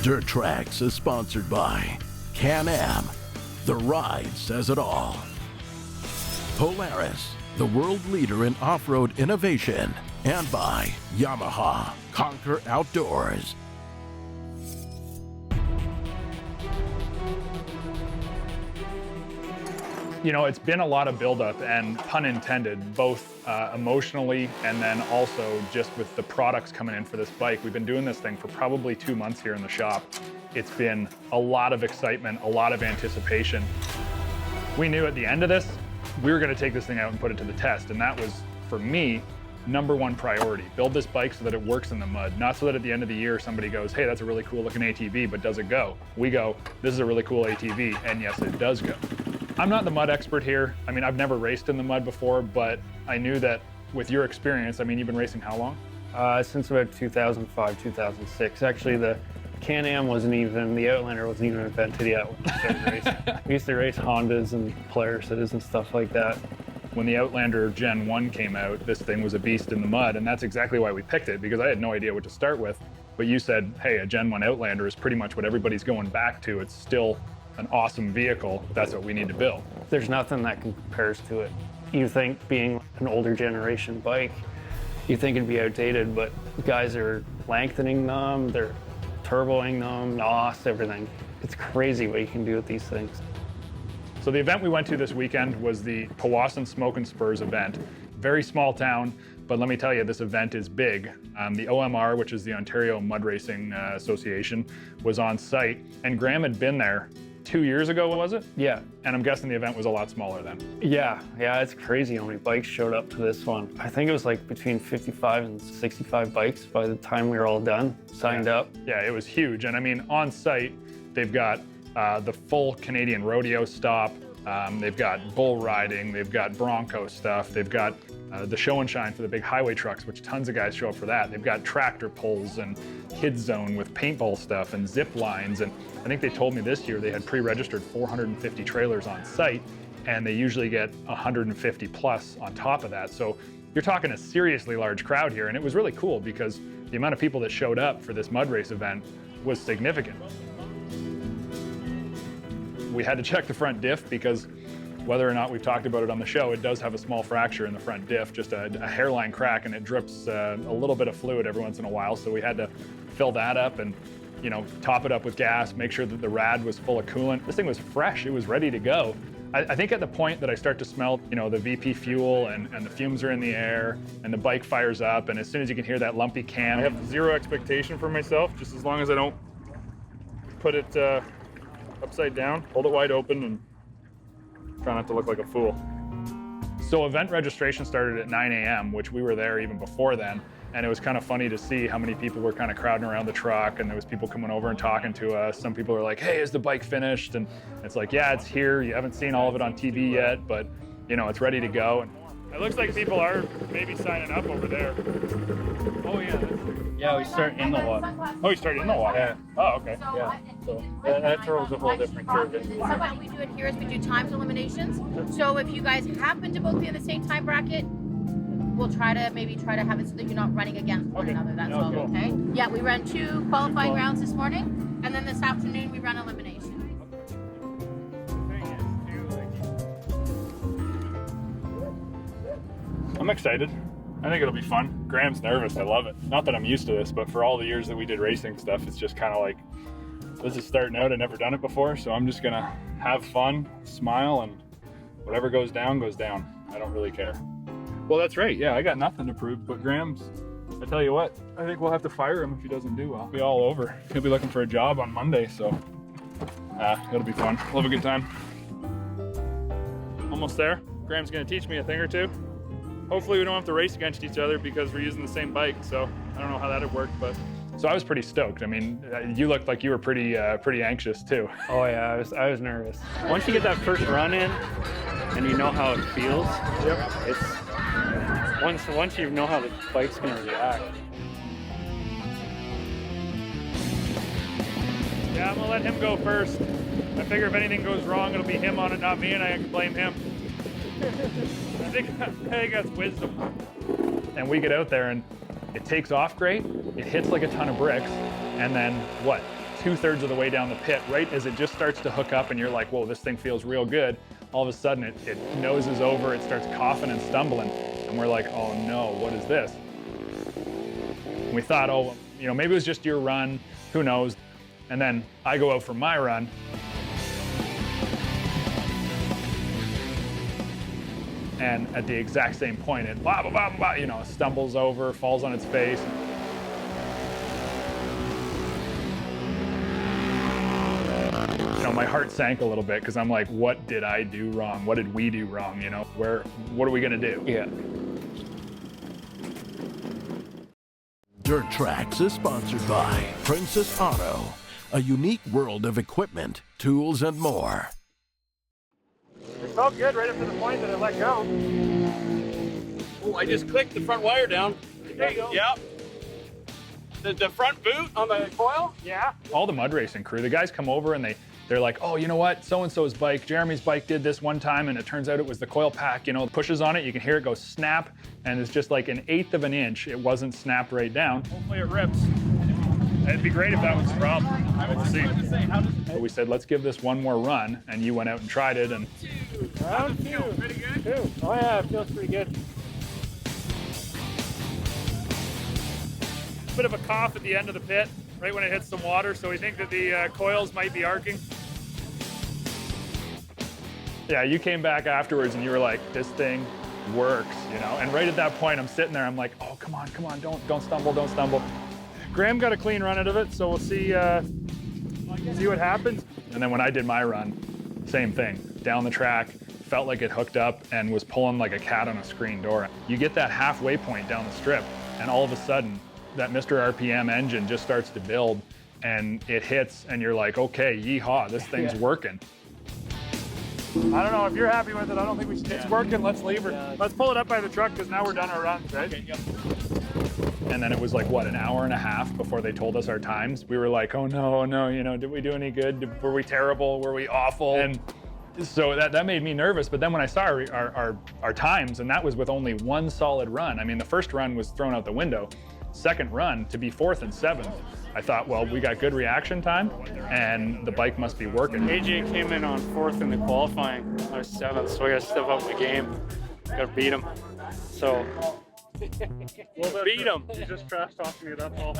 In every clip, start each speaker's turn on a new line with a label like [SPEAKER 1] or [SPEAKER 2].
[SPEAKER 1] Dirt Trax is sponsored by Can-Am. The ride says it all. Polaris, the world leader in off-road innovation. And by Yamaha, Conquer Outdoors.
[SPEAKER 2] You know, it's been a lot of buildup, and pun intended, both emotionally and then also just with the products coming in for this bike. We've been doing this thing for probably 2 months here in the shop. It's been a lot of excitement, a lot of anticipation. We knew at the end of this, we were gonna take this thing out and put it to the test, and that was, for me, #1 priority. Build this bike so that it works in the mud, not so that at the end of the year somebody goes, hey, that's a really cool looking ATV, but does it go? We go, this is a really cool ATV, and yes, it does go. I'm not the mud expert here. I mean, I've never raced in the mud before, but I knew that with your experience, I mean, you've been racing how long?
[SPEAKER 3] Since about 2005, 2006. Actually, the Can-Am wasn't even, the Outlander wasn't even invented yet when we started racing. We used to race Hondas and Polarises and stuff like that.
[SPEAKER 2] When the Outlander Gen 1 came out, this thing was a beast in the mud, and that's exactly why we picked it, because I had no idea what to start with. But you said, hey, a Gen 1 Outlander is pretty much what everybody's going back to. It's still an awesome vehicle. That's what we need to build.
[SPEAKER 3] There's nothing that compares to it. You think being an older generation bike, you think it'd be outdated, but guys are lengthening them, they're turboing them, NOS, everything. It's crazy what you can do with these things.
[SPEAKER 2] So the event we went to this weekend was the Powassan Smoke N Spurs event. Very small town, but let me tell you, this event is big. The OMR, which is the Ontario Mud Racing Association, was on site, and Graham had been there 2 years ago, was it?
[SPEAKER 3] Yeah.
[SPEAKER 2] And I'm guessing the event was a lot smaller then.
[SPEAKER 3] Yeah, it's crazy how many bikes showed up to this one. I think it was like between 55 and 65 bikes by the time we were all done, signed up.
[SPEAKER 2] Yeah, it was huge. And I mean, on site, they've got the full Canadian rodeo stop. They've got bull riding, they've got Bronco stuff, they've got the show and shine for the big highway trucks, which tons of guys show up for that. They've got tractor pulls and kids zone with paintball stuff and zip lines. And I think they told me this year they had pre-registered 450 trailers on site, and they usually get 150 plus on top of that. So you're talking a seriously large crowd here, and it was really cool because the amount of people that showed up for this mud race event was significant. We had to check the front diff because whether or not we've talked about it on the show, it does have a small fracture in the front diff, just a hairline crack, and it drips a little bit of fluid every once in a while. So we had to fill that up and, you know, top it up with gas, make sure that the rad was full of coolant. This thing was fresh, it was ready to go. I think at the point that I start to smell, you know, the VP fuel and the fumes are in the air and the bike fires up, and as soon as you can hear that lumpy cam. I have zero expectation for myself, just as long as I don't put it upside down, hold it wide open, and try not to look like a fool. So event registration started at 9 a.m., which we were there even before then, and it was kind of funny to see how many people were kind of crowding around the truck, and there was people coming over and talking to us. Some people were like, hey, is the bike finished? And it's like, yeah, it's here. You haven't seen all of it on TV yet, but you know, it's ready to go. And it looks like people are maybe signing up over there. Oh yeah.
[SPEAKER 3] Yeah, we start in the water.
[SPEAKER 2] Oh, you started in the water?
[SPEAKER 3] Yeah.
[SPEAKER 2] Oh, okay.
[SPEAKER 3] Yeah, so that throws a whole different curve in.
[SPEAKER 4] So what we do it here is we do times eliminations. So if you guys happen to both be in the same time bracket, we'll try to have it so that you're not running against one another. That's all,
[SPEAKER 2] cool.
[SPEAKER 4] okay? Yeah, we ran 2 qualifying rounds this morning, and then this afternoon we run elimination.
[SPEAKER 2] I'm excited. I think it'll be fun. Graham's nervous. I love it. Not that I'm used to this, but for all the years that we did racing stuff, it's just kind of like, this is starting out. I've never done it before, so I'm just gonna have fun, smile, and whatever goes down, goes down. I don't really care. Well, that's right. Yeah, I got nothing to prove, but Graham's, I tell you what, I think we'll have to fire him if he doesn't do well. It'll be all over. He'll be looking for a job on Monday, so it'll be fun. We'll have a good time. Almost there. Graham's gonna teach me a thing or two. Hopefully we don't have to race against each other because we're using the same bike, so I don't know how that'd work, but. So I was pretty stoked. I mean, you looked like you were pretty anxious too.
[SPEAKER 3] Oh yeah, I was nervous. Once you get that first run in and you know how it feels, it's once you know how the bike's gonna react.
[SPEAKER 2] Yeah, I'm gonna let him go first. I figure if anything goes wrong, it'll be him on it, not me, and I can blame him. I think that's wisdom. And we get out there and it takes off great, it hits like a ton of bricks, and then what? 2/3 of the way down the pit, right as it just starts to hook up and you're like, whoa, this thing feels real good. All of a sudden it noses over, it starts coughing and stumbling. And we're like, oh no, what is this? And we thought, oh, you know, maybe it was just your run, who knows? And then I go out for my run. And at the exact same point, it blah, blah, blah, blah, you know, stumbles over, falls on its face. You know, my heart sank a little bit because I'm like, what did I do wrong? What did we do wrong? You know, what are we gonna do?
[SPEAKER 3] Yeah.
[SPEAKER 1] Dirt Trax is sponsored by Princess Auto, a unique world of equipment, tools, and more.
[SPEAKER 5] It felt good right up to the point that it let go.
[SPEAKER 6] Oh, I just clicked the front wire down.
[SPEAKER 5] There you go.
[SPEAKER 6] Yep. The front boot on the coil?
[SPEAKER 5] Yeah.
[SPEAKER 2] All the mud racing crew, the guys come over and they're like, oh, you know what? So-and-so's bike, Jeremy's bike did this one time and it turns out it was the coil pack, you know, pushes on it, you can hear it go snap, and it's just like 1/8 of an inch. It wasn't snapped right down.
[SPEAKER 5] Hopefully it rips.
[SPEAKER 2] It'd be great if that was the problem. We'll see. But we said, let's give this one more run, and you went out and tried it, and
[SPEAKER 5] Round two. Pretty good? Two. Oh yeah, it feels pretty good. Bit of a cough at the end of the pit, right when it hits some water, so we think that the coils might be arcing.
[SPEAKER 2] yeah, you came back afterwards and you were like, this thing works, you know? And right at that point, I'm sitting there, I'm like, oh, come on, don't stumble, don't stumble.
[SPEAKER 5] Graham got a clean run out of it, so we'll see what happens.
[SPEAKER 2] And then when I did my run, same thing, down the track, felt like it hooked up and was pulling like a cat on a screen door. You get that halfway point down the strip, and all of a sudden, that Mr. RPM engine just starts to build, and it hits, and you're like, okay, yeehaw, this thing's working.
[SPEAKER 5] I don't know, if you're happy with it, I don't think we should. It's working, let's leave her.
[SPEAKER 6] Yeah.
[SPEAKER 5] Let's pull it up by the truck, because now we're done our runs, right?
[SPEAKER 6] Okay, yep.
[SPEAKER 2] And then it was like, what, an hour and a half before they told us our times? We were like, oh no, you know, did we do any good? Were we terrible? Were we awful? And so that made me nervous. But then when I saw our times, and that was with only one solid run. I mean, the first run was thrown out the window. Second run, to be 4th and 7th, I thought, well, we got good reaction time, and the bike must be working.
[SPEAKER 5] AJ came in on 4th in the qualifying. I was 7th, so I got to step up my game. Got to beat him. So, beat him. He just trash talking me, that's all.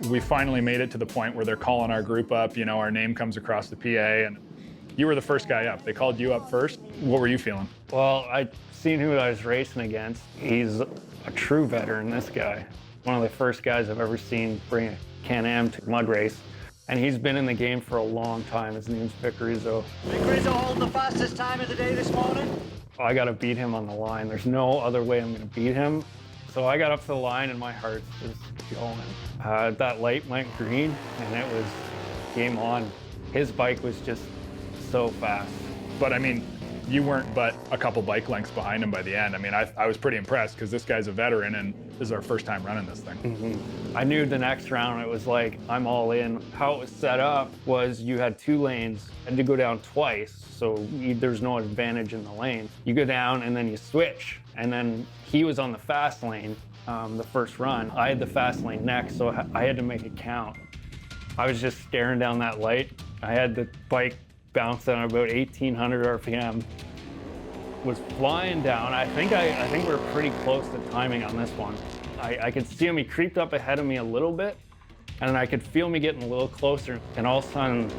[SPEAKER 2] We finally made it to the point where they're calling our group up, you know, our name comes across the PA, and you were the first guy up. They called you up first. What were you feeling?
[SPEAKER 3] Well, I'd seen who I was racing against. He's a true veteran, this guy. One of the first guys I've ever seen bring a Can-Am to mud race. And he's been in the game for a long time. His name's Vic Rizzo.
[SPEAKER 7] Vic Rizzo holding the fastest time of the day this morning.
[SPEAKER 3] I got to beat him on the line. There's no other way I'm going to beat him. So I got up to the line and my heart's just going. That light went green and it was game on. His bike was just so fast.
[SPEAKER 2] But I mean, you weren't but a couple bike lengths behind him by the end. I mean, I was pretty impressed because this guy's a veteran and this is our first time running this thing.
[SPEAKER 3] Mm-hmm. I knew the next round it was like, I'm all in. How it was set up was you had 2 lanes and to go down twice, so there's no advantage in the lane. You go down and then you switch, and then he was on the fast lane the first run. I had the fast lane next, so I had to make it count. I was just staring down that light. I had the bike bouncing at about 1,800 RPM. Was flying down. I think we're pretty close to timing on this one. I could see him, he creeped up ahead of me a little bit, and I could feel me getting a little closer, and all of a sudden,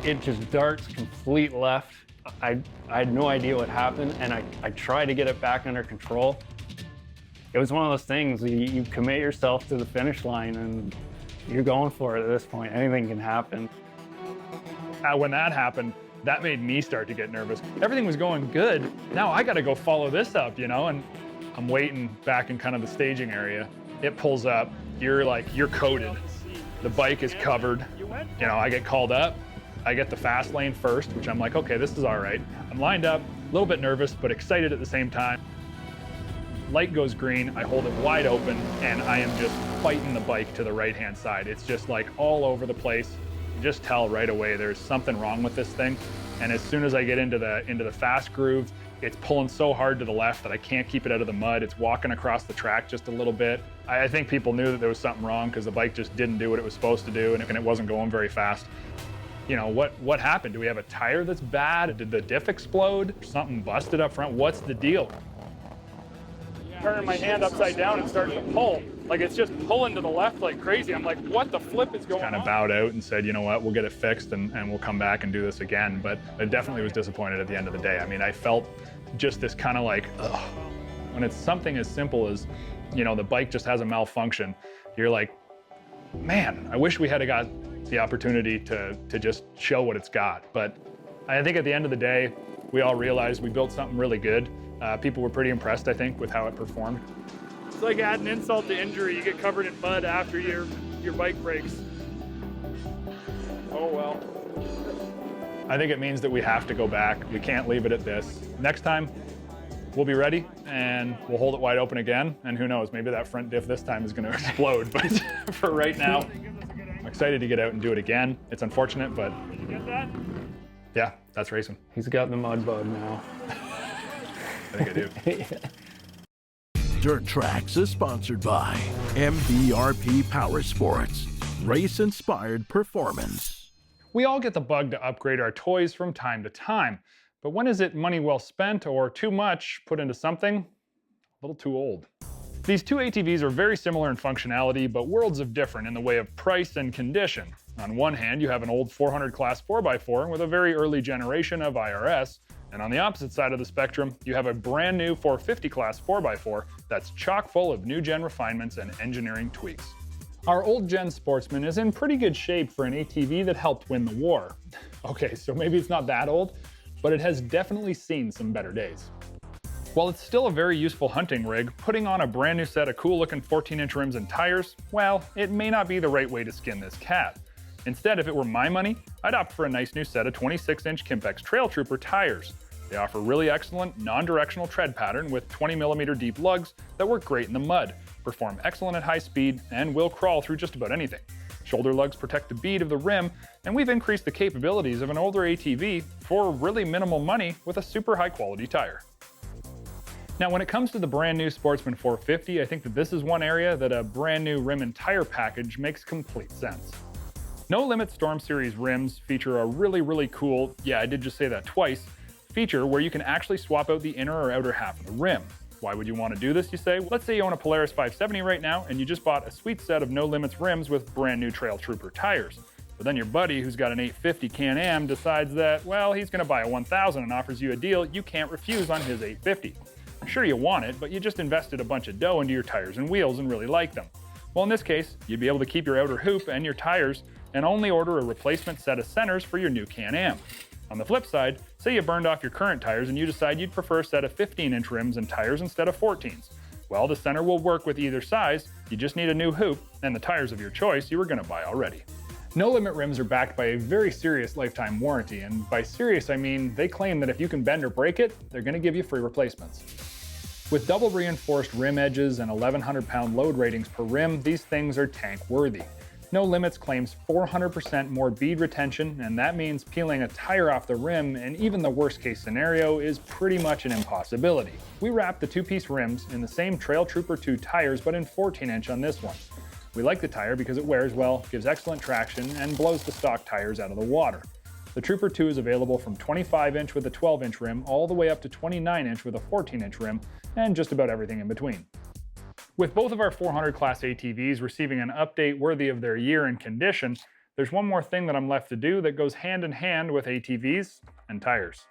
[SPEAKER 3] it just darts complete left. I had no idea what happened, and I tried to get it back under control. It was one of those things, you commit yourself to the finish line, and you're going for it at this point. Anything can happen.
[SPEAKER 2] When that happened, that made me start to get nervous. Everything was going good. Now I got to go follow this up, you know, and I'm waiting back in kind of the staging area. It pulls up, you're coated. The bike is covered. You know, I get called up. I get the fast lane first, which I'm like, okay, this is all right. I'm lined up, a little bit nervous, but excited at the same time. light goes green, I hold it wide open, and I am just fighting the bike to the right-hand side. It's just like all over the place. You just tell right away there's something wrong with this thing. And as soon as I get into the fast groove, it's pulling so hard to the left that I can't keep it out of the mud. It's walking across the track just a little bit. I think people knew that there was something wrong because the bike just didn't do what it was supposed to do, and it wasn't going very fast. You know, what happened? Do we have a tire that's bad? Did the diff explode? Something busted up front? What's the deal? Turning my hand upside down and starting to pull. Like, it's just pulling to the left like crazy. I'm like, what the flip is going on? Kind of bowed out and said, you know what, we'll get it fixed and we'll come back and do this again. But I definitely was disappointed at the end of the day. I mean, I felt just this kind of like, ugh. When it's something as simple as, you know, the bike just has a malfunction, you're like, man, I wish we had got the opportunity to just show what it's got. But I think at the end of the day, we all realized we built something really good. People were pretty impressed, I think, with how it performed.
[SPEAKER 5] It's like adding insult to injury. You get covered in mud after your bike breaks. Oh well.
[SPEAKER 2] I think it means that we have to go back. We can't leave it at this. Next time, we'll be ready and we'll hold it wide open again. And who knows, maybe that front diff this time is going to explode. But for right now, I'm excited to get out and do it again. It's unfortunate, but
[SPEAKER 5] Did you get that?
[SPEAKER 2] Yeah, that's racing.
[SPEAKER 3] He's got the mud bug now.
[SPEAKER 2] I think I do.
[SPEAKER 1] Dirt Trax is sponsored by MBRP Power Sports, race-inspired performance.
[SPEAKER 2] We all get the bug to upgrade our toys from time to time, but when is it money well spent or too much put into something a little too old? These two ATVs are very similar in functionality, but worlds of different in the way of price and condition. On one hand, you have an old 400 class 4x4 with a very early generation of IRS, and on the opposite side of the spectrum, you have a brand new 450 class 4x4 that's chock full of new gen refinements and engineering tweaks. Our old gen Sportsman is in pretty good shape for an ATV that helped win the war. Okay, so maybe it's not that old, but it has definitely seen some better days. While it's still a very useful hunting rig, putting on a brand new set of cool looking 14-inch rims and tires, well, it may not be the right way to skin this cat. Instead, if it were my money, I'd opt for a nice new set of 26-inch Kimpex Trail Trooper tires. They offer really excellent non-directional tread pattern with 20mm deep lugs that work great in the mud, perform excellent at high speed, and will crawl through just about anything. Shoulder lugs protect the bead of the rim, and we've increased the capabilities of an older ATV for really minimal money with a super high quality tire. Now, when it comes to the brand new Sportsman 450, I think that this is one area that a brand new rim and tire package makes complete sense. No Limit Storm Series rims feature a really cool, yeah, I did just say that twice, feature where you can actually swap out the inner or outer half of the rim. Why would you want to do this, you say? Well, let's say you own a Polaris 570 right now and you just bought a sweet set of No Limits rims with brand new Trail Trooper tires. But then your buddy who's got an 850 Can-Am decides that, well, he's going to buy a 1000 and offers you a deal you can't refuse on his 850. Sure, you want it, but you just invested a bunch of dough into your tires and wheels and really like them. Well, in this case, you'd be able to keep your outer hoop and your tires and only order a replacement set of centers for your new Can-Am. On the flip side, say you burned off your current tires and you decide you'd prefer a set of 15-inch rims and tires instead of 14s. Well, the center will work with either size, you just need a new hoop and the tires of your choice you were going to buy already. No Limit rims are backed by a very serious lifetime warranty, and by serious I mean they claim that if you can bend or break it, they're going to give you free replacements. With double reinforced rim edges and 1,100 pound load ratings per rim, these things are tank worthy. No Limits claims 400% more bead retention, and that means peeling a tire off the rim in even the worst case scenario is pretty much an impossibility. We wrapped the two-piece rims in the same Trail Trooper 2 tires, but in 14-inch on this one. We like the tire because it wears well, gives excellent traction, and blows the stock tires out of the water. The Trooper 2 is available from 25-inch with a 12-inch rim all the way up to 29-inch with a 14-inch rim, and just about everything in between. With both of our 400 class ATVs receiving an update worthy of their year and condition, there's one more thing that I'm left to do that goes hand in hand with ATVs and tires.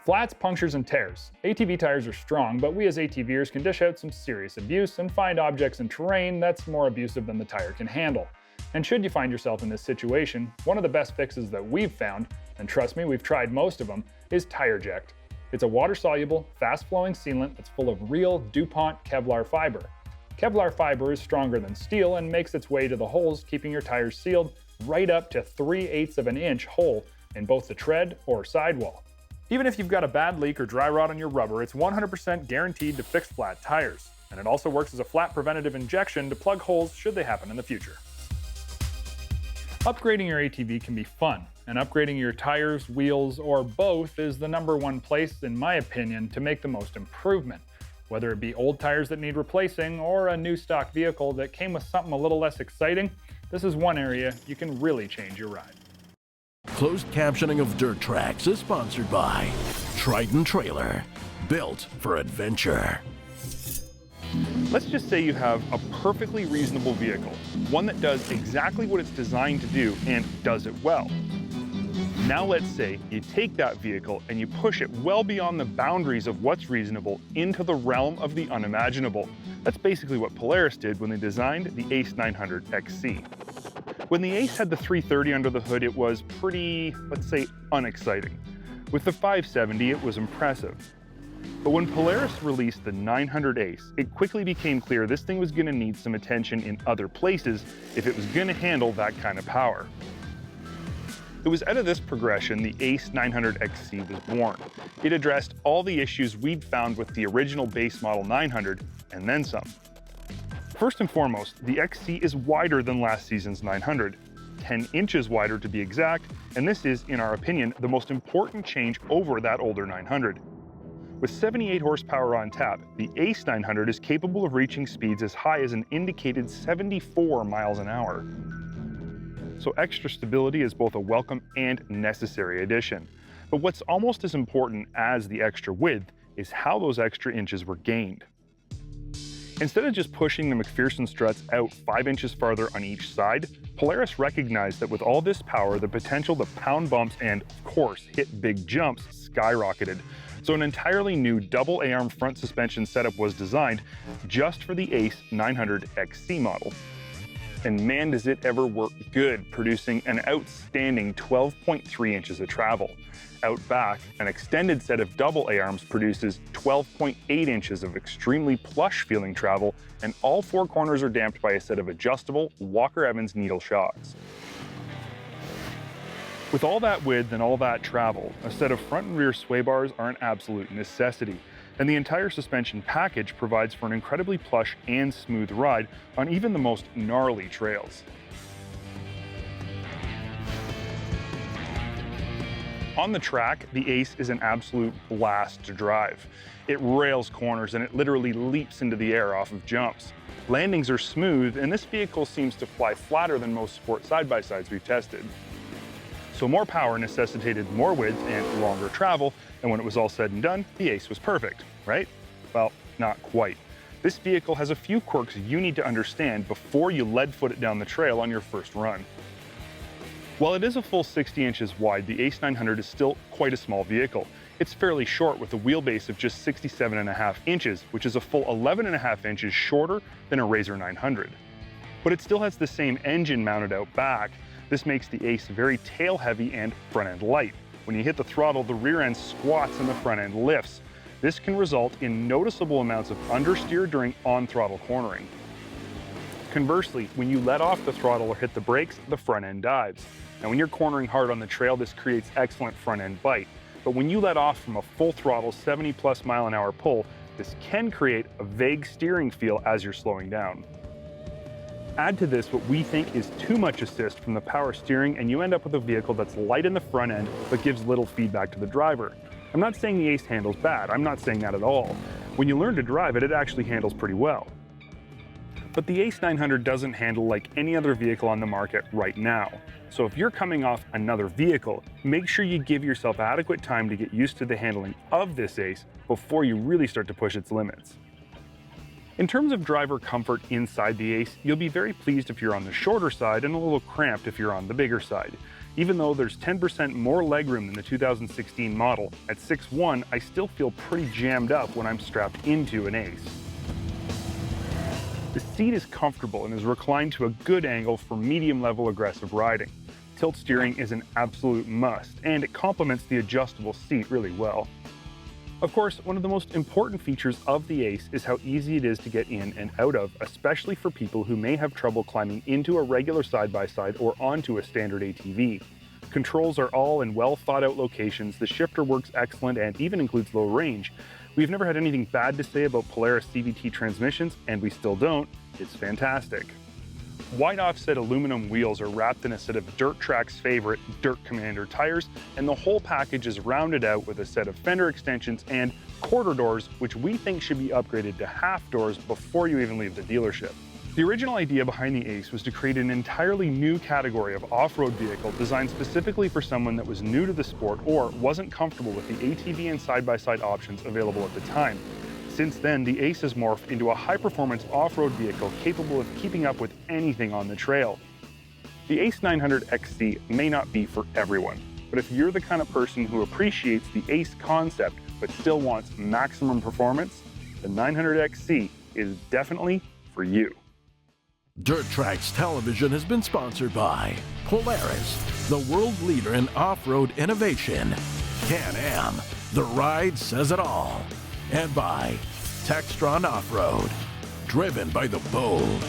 [SPEAKER 2] Flats, punctures, and tears. ATV tires are strong, but we as ATVers can dish out some serious abuse and find objects in terrain that's more abusive than the tire can handle. And should you find yourself in this situation, one of the best fixes that we've found, and trust me, we've tried most of them, is TireJect. It's a water-soluble, fast-flowing sealant that's full of real DuPont Kevlar fiber. Kevlar fiber is stronger than steel and makes its way to the holes, keeping your tires sealed right up to 3/8 of an inch hole in both the tread or sidewall. Even if you've got a bad leak or dry rot on your rubber, it's 100% guaranteed to fix flat tires. And it also works as a flat preventative injection to plug holes should they happen in the future. Upgrading your ATV can be fun, and upgrading your tires, wheels, or both is the #1 place, in my opinion, to make the most improvement. Whether it be old tires that need replacing or a new stock vehicle that came with something a little less exciting, this is one area you can really change your ride.
[SPEAKER 1] Closed captioning of Dirt Tracks is sponsored by Triton Trailer, built for adventure.
[SPEAKER 2] Let's just say you have a perfectly reasonable vehicle, one that does exactly what it's designed to do and does it well. Now let's say you take that vehicle and you push it well beyond the boundaries of what's reasonable into the realm of the unimaginable. That's basically what Polaris did when they designed the ACE 900 XC. When the ACE had the 330 under the hood, it was pretty, let's say, unexciting. With the 570, it was impressive. But when Polaris released the 900 ACE, it quickly became clear this thing was going to need some attention in other places if it was going to handle that kind of power. It was out of this progression the ACE 900 XC was born. It addressed all the issues we'd found with the original base model 900, and then some. First and foremost, the XC is wider than last season's 900, 10 inches wider to be exact, and this is, in our opinion, the most important change over that older 900. With 78 horsepower on tap, the ACE 900 is capable of reaching speeds as high as an indicated 74 miles an hour. So extra stability is both a welcome and necessary addition. But what's almost as important as the extra width is how those extra inches were gained. Instead of just pushing the McPherson struts out 5 inches farther on each side, Polaris recognized that with all this power, the potential to pound bumps and, of course, hit big jumps skyrocketed. So an entirely new double A-arm front suspension setup was designed just for the ACE 900 XC model. And man, does it ever work good, producing an outstanding 12.3 inches of travel. Out back, an extended set of double A-arms produces 12.8 inches of extremely plush-feeling travel, and all 4 corners are damped by a set of adjustable Walker-Evans needle shocks. With all that width and all that travel, a set of front and rear sway bars are an absolute necessity, and the entire suspension package provides for an incredibly plush and smooth ride on even the most gnarly trails. On the track, the ACE is an absolute blast to drive. It rails corners and it literally leaps into the air off of jumps. Landings are smooth, and this vehicle seems to fly flatter than most sport side-by-sides we've tested. So more power necessitated more width and longer travel, and when it was all said and done, the ACE was perfect, right? Well, not quite. This vehicle has a few quirks you need to understand before you lead-foot it down the trail on your first run. While it is a full 60 inches wide, the ACE 900 is still quite a small vehicle. It's fairly short with a wheelbase of just 67.5 inches, which is a full 11.5 inches shorter than a Razor 900. But it still has the same engine mounted out back. This makes the ACE very tail heavy and front end light. When you hit the throttle, the rear end squats and the front end lifts. This can result in noticeable amounts of understeer during on-throttle cornering. Conversely, when you let off the throttle or hit the brakes, the front end dives. Now when you're cornering hard on the trail, this creates excellent front end bite. But when you let off from a full throttle 70+ mile an hour pull, this can create a vague steering feel as you're slowing down. Add to this what we think is too much assist from the power steering, and you end up with a vehicle that's light in the front end but gives little feedback to the driver. I'm not saying the ACE handles bad, I'm not saying that at all. When you learn to drive it, it actually handles pretty well. But the ACE 900 doesn't handle like any other vehicle on the market right now. So if you're coming off another vehicle, make sure you give yourself adequate time to get used to the handling of this ACE before you really start to push its limits. In terms of driver comfort inside the ACE, you'll be very pleased if you're on the shorter side and a little cramped if you're on the bigger side. Even though there's 10% more legroom than the 2016 model, at 6'1", I still feel pretty jammed up when I'm strapped into an ACE. The seat is comfortable and is reclined to a good angle for medium-level aggressive riding. Tilt steering is an absolute must, and it complements the adjustable seat really well. Of course, one of the most important features of the ACE is how easy it is to get in and out of, especially for people who may have trouble climbing into a regular side-by-side or onto a standard ATV. controls are all in well thought out locations, the shifter works excellent and even includes low range. We've never had anything bad to say about Polaris CVT transmissions, and we still don't. It's fantastic. Wide offset aluminum wheels are wrapped in a set of Trax favorite Dirt Commander tires, and the whole package is rounded out with a set of fender extensions and quarter doors, which we think should be upgraded to half doors before you even leave the dealership. The original idea behind the ACE was to create an entirely new category of off-road vehicle designed specifically for someone that was new to the sport or wasn't comfortable with the ATV and side-by-side options available at the time. Since then, the ACE has morphed into a high-performance off-road vehicle capable of keeping up with anything on the trail. The ACE 900 XC may not be for everyone, but if you're the kind of person who appreciates the ACE concept but still wants maximum performance, the 900 XC is definitely for you.
[SPEAKER 1] Dirt Trax Television has been sponsored by Polaris, the world leader in off-road innovation, Can-Am, the ride says it all, and by Textron Off-Road, driven by the bold.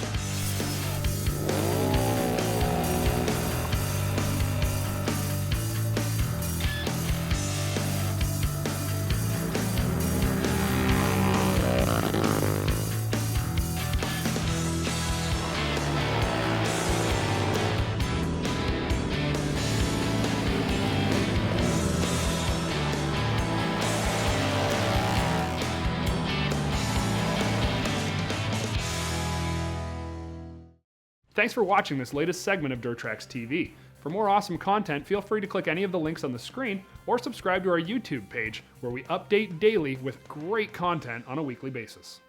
[SPEAKER 8] Thanks for watching this latest segment of Dirt Trax TV. For more awesome content, feel free to click any of the links on the screen or subscribe to our YouTube page, where we update daily with great content on a weekly basis.